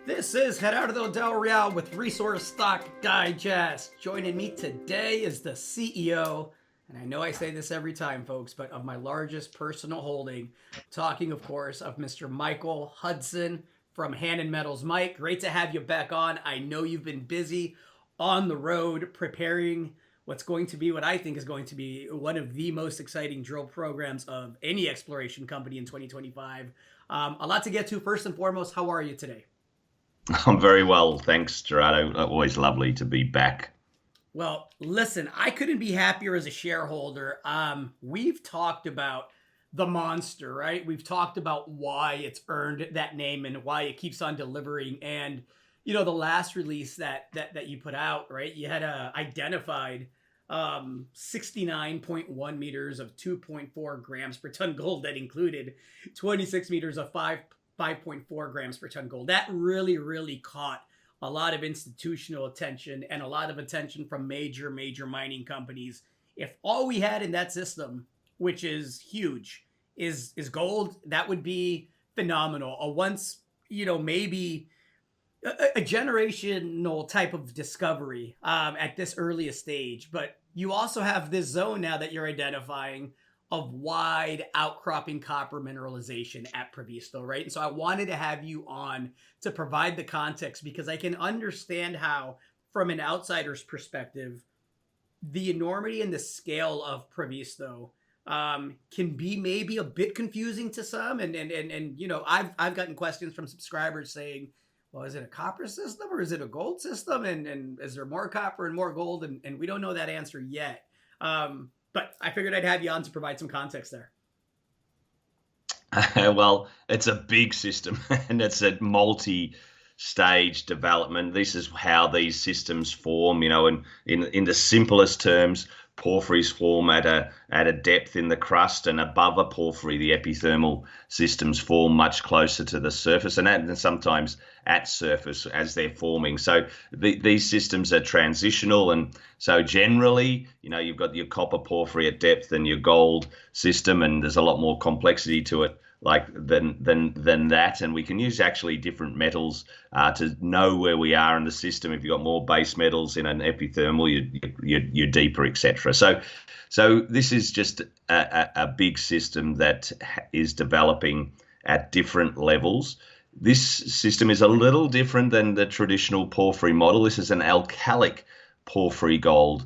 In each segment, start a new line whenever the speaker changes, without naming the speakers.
This is Gerardo Del Real with Resource Stock Digest. Joining me today is the CEO, and I know I say this every time, folks, but of my largest personal holding. Talking, of course, of Mr. Michael Hudson from Hannan Metals. Mike, great to have you back on. I know you've been busy on the road preparing what's going to be what I think is going to be one of the most exciting drill programs of any exploration company in 2025. A lot to get to. First and foremost, how are you today?
I'm very well, thanks, Gerardo. Always lovely to be back.
Well, listen, I couldn't be happier as a shareholder. We've talked about the monster, right? We've talked about why it's earned that name and why it keeps on delivering. And the last release that you put out, right? You had identified 69.1 meters of 2.4 grams per ton gold that included 26 meters of 5.4 grams per ton gold. That really caught a lot of institutional attention and a lot of attention from major mining companies. If all we had in that system, which is huge, is gold, that would be phenomenal. A once, maybe a generational type of discovery at this earliest stage. But you also have this zone now that you're identifying of wide outcropping copper mineralization at Previsto, right? And so I wanted to have you on to provide the context because I can understand how, from an outsider's perspective, the enormity and the scale of Previsto can be maybe a bit confusing to some. And I've gotten questions from subscribers saying, well, is it a copper system or is it a gold system? And is there more copper and more gold? And we don't know that answer yet. But I figured I'd have you on to provide some context there.
Well, it's a big system and it's a multi-stage development. This is how these systems form, and in the simplest terms, porphyries form at a depth in the crust, and above a porphyry, the epithermal systems form much closer to the surface and sometimes at surface as they're forming. So these systems are transitional, and so generally, you've got your copper porphyry at depth and your gold system, and there's a lot more complexity to it than that, and we can use actually different metals to know where we are in the system. If you've got more base metals in an epithermal, you're deeper, etc. So this is just a big system that is developing at different levels. This system is a little different than the traditional porphyry model. This is an alkalic porphyry gold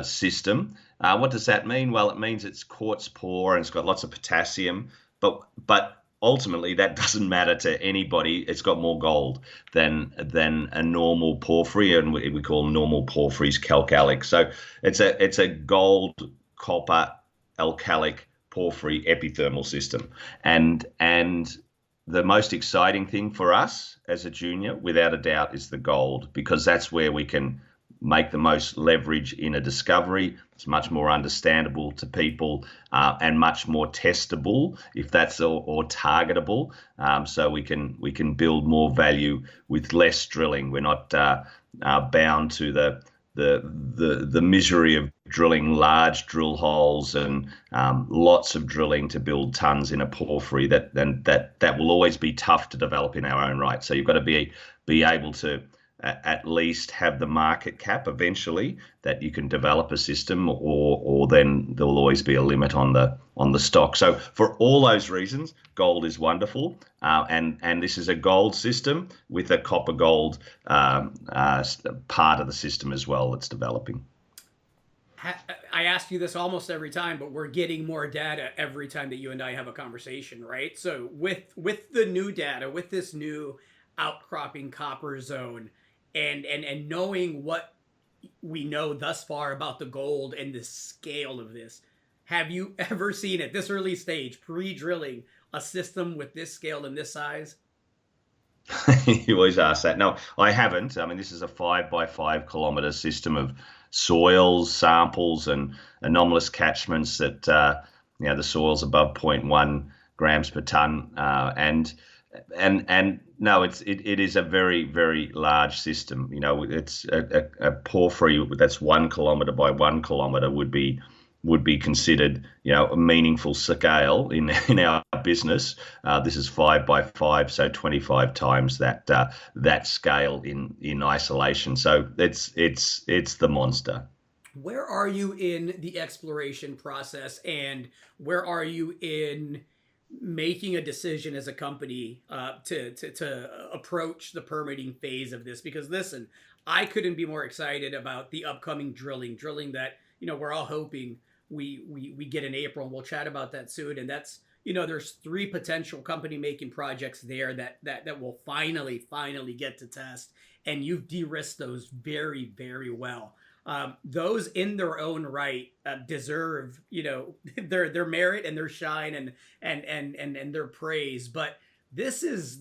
system. What does that mean? Well, it means it's quartz poor and it's got lots of potassium, but ultimately that doesn't matter to anybody. It's got more gold than a normal porphyry, and we call normal porphyries calcalic. So it's a gold copper alkalic porphyry epithermal system, and the most exciting thing for us as a junior, without a doubt, is the gold, because that's where we can make the most leverage in a discovery. It's much more understandable to people and much more testable, if that's or targetable. So we can build more value with less drilling. We're not bound to the misery of drilling large drill holes and lots of drilling to build tons in a porphyry. That will always be tough to develop in our own right. So you've got to be able to at least have the market cap eventually that you can develop a system, or then there will always be a limit on the stock. So for all those reasons, gold is wonderful, and this is a gold system with a copper gold part of the system as well that's developing.
I ask you this almost every time, but we're getting more data every time that you and I have a conversation, right? So with the new data, with this new outcropping copper zone, and knowing what we know thus far about the gold and the scale of this, have you ever seen at this early stage, pre-drilling, a system with this scale and this size?
You always ask that. No, I haven't. I mean, this is a 5 by 5 kilometer system of soils, samples, and anomalous catchments that the soil's above 0.1 grams per ton, and no, it is a very large system. It's a porphyry that's 1 kilometer by 1 kilometer would be would be considered, a meaningful scale in our business. This is 5 by 5, so 25 times that scale in isolation. So it's the monster.
Where are you in the exploration process, and where are you in making a decision as a company to approach the permitting phase of this? Because listen, I couldn't be more excited about the upcoming drilling that we're all hoping we get in April, and we'll chat about that soon. And that's there's 3 potential company making projects there that will finally get to test, and you've de-risked those very, very well. Those in their own right deserve their merit and their shine and their praise. But this is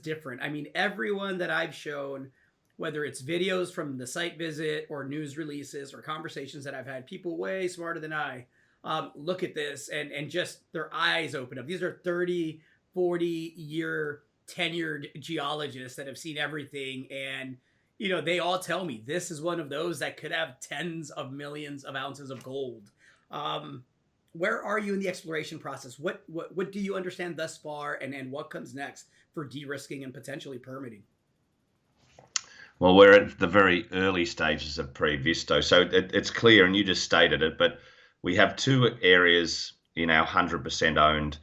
different. I mean, everyone that I've shown, whether it's videos from the site visit or news releases or conversations that I've had, people way smarter than I look at this and just their eyes open up. These are 30, 40-year tenured geologists that have seen everything, and they all tell me this is one of those that could have tens of millions of ounces of gold. Where are you in the exploration process? What do you understand thus far, and what comes next for de-risking and potentially permitting?
Well, we're at the very early stages of Previsto, so it's clear, and you just stated it, but we have 2 areas in our 100% owned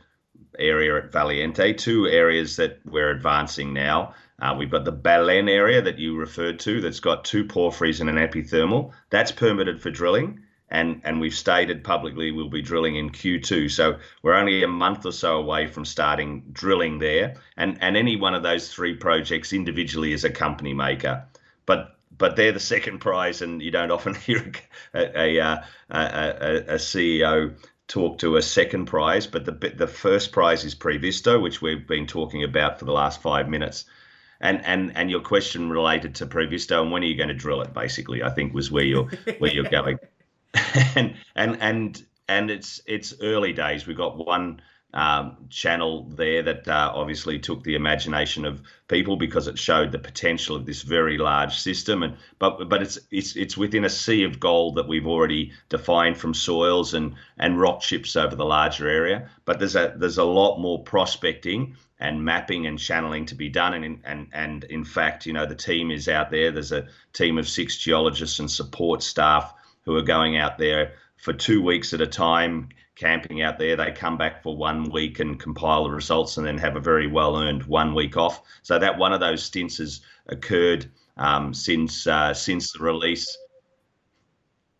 area at Valiente, 2 areas that we're advancing now. We've got the Belen area that you referred to that's got 2 porphyries and an epithermal. That's permitted for drilling, and we've stated publicly we'll be drilling in Q2. So we're only a month or so away from starting drilling there. And any one of those 3 projects individually is a company maker. But they're the second prize, and you don't often hear a CEO talk to a second prize. But the first prize is Previsto, which we've been talking about for the last 5 minutes. And your question related to Previsto and when are you going to drill it, basically, I think was where you're going. and it's early days. We've got one channel there that obviously took the imagination of people because it showed the potential of this very large system, but it's within a sea of gold that we've already defined from soils and rock chips over the larger area. But there's a lot more prospecting and mapping and channeling to be done, and in fact, the team is out there. There's a team of 6 geologists and support staff who are going out there for 2 weeks at a time, camping out there. They come back for 1 week and compile the results, and then have a very well-earned 1 week off. So that one of those stints has occurred since the release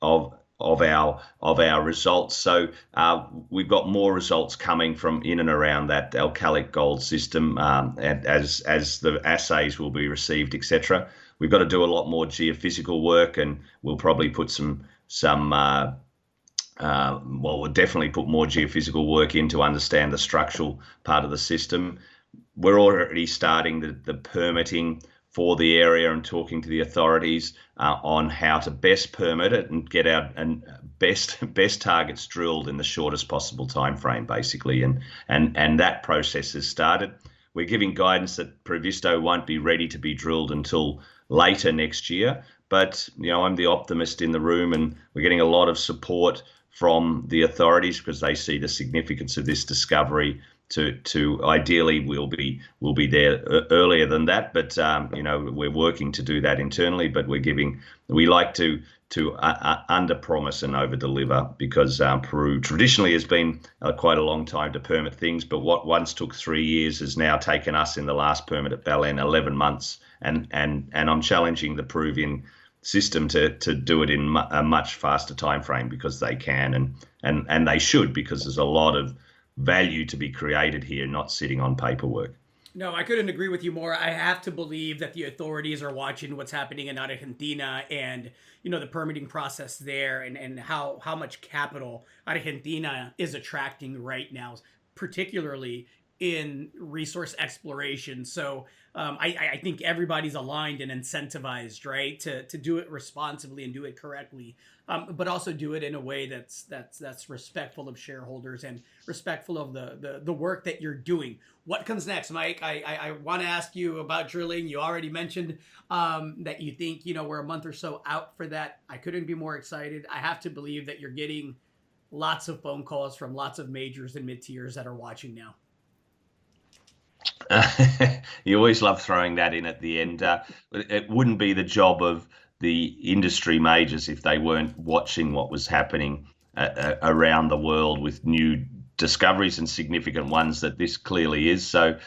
of our results. So we've got more results coming from in and around that alkalic gold system, and as the assays will be received, etc. We've got to do a lot more geophysical work, and we'll probably put we'll definitely put more geophysical work in to understand the structural part of the system. We're already starting the permitting for the area and talking to the authorities on how to best permit it and get our best targets drilled in the shortest possible time frame, basically. And that process has started. We're giving guidance that Previsto won't be ready to be drilled until later next year. But I'm the optimist in the room, and we're getting a lot of support from the authorities because they see the significance of this discovery. To ideally we'll be there earlier than that, but we're working to do that internally. But we like to under promise and over deliver, because Peru traditionally has been quite a long time to permit things, but what once took 3 years has now taken us in the last permit at Belen 11 months, and I'm challenging the Peruvian system to do it in a much faster time frame, because they can and they should, because there's a lot of value to be created here, not sitting on paperwork.
No, I couldn't agree with you more. I have to believe that the authorities are watching what's happening in Argentina and the permitting process there, and how much capital Argentina is attracting right now, particularly in resource exploration. So I think everybody's aligned and incentivized, right, to do it responsibly and do it correctly, but also do it in a way that's respectful of shareholders and respectful of the work that you're doing. What comes next, Mike? I want to ask you about drilling. You already mentioned that you think we're a month or so out for that. I couldn't be more excited. I have to believe that you're getting lots of phone calls from lots of majors and mid-tiers that are watching now.
You always love throwing that in at the end. It wouldn't be the job of the industry majors if they weren't watching what was happening around the world with new discoveries and significant ones that this clearly is. So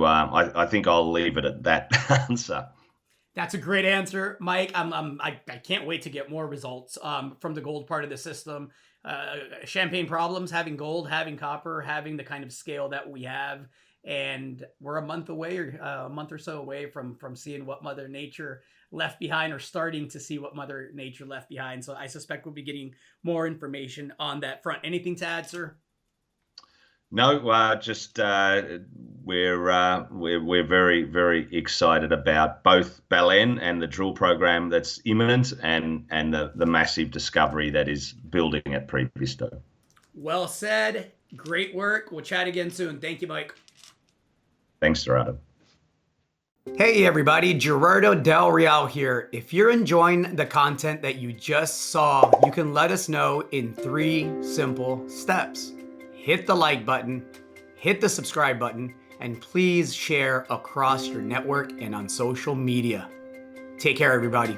I think I'll leave it at that answer.
That's a great answer, Mike. I can't wait to get more results from the gold part of the system. Champagne problems, having gold, having copper, having the kind of scale that we have. And we're a month away, or a month or so away from seeing what Mother Nature left behind, or starting to see what Mother Nature left behind. So I suspect we'll be getting more information on that front. Anything to add, sir?
No, just we're very, very excited about both Belen and the drill program that's imminent, and the massive discovery that is building at Previsto.
Well said. Great work. We'll chat again soon. Thank you, Mike.
Thanks, Gerardo.
Hey everybody, Gerardo Del Real here. If you're enjoying the content that you just saw, you can let us know in 3 simple steps. Hit the like button, hit the subscribe button, and please share across your network and on social media. Take care, everybody.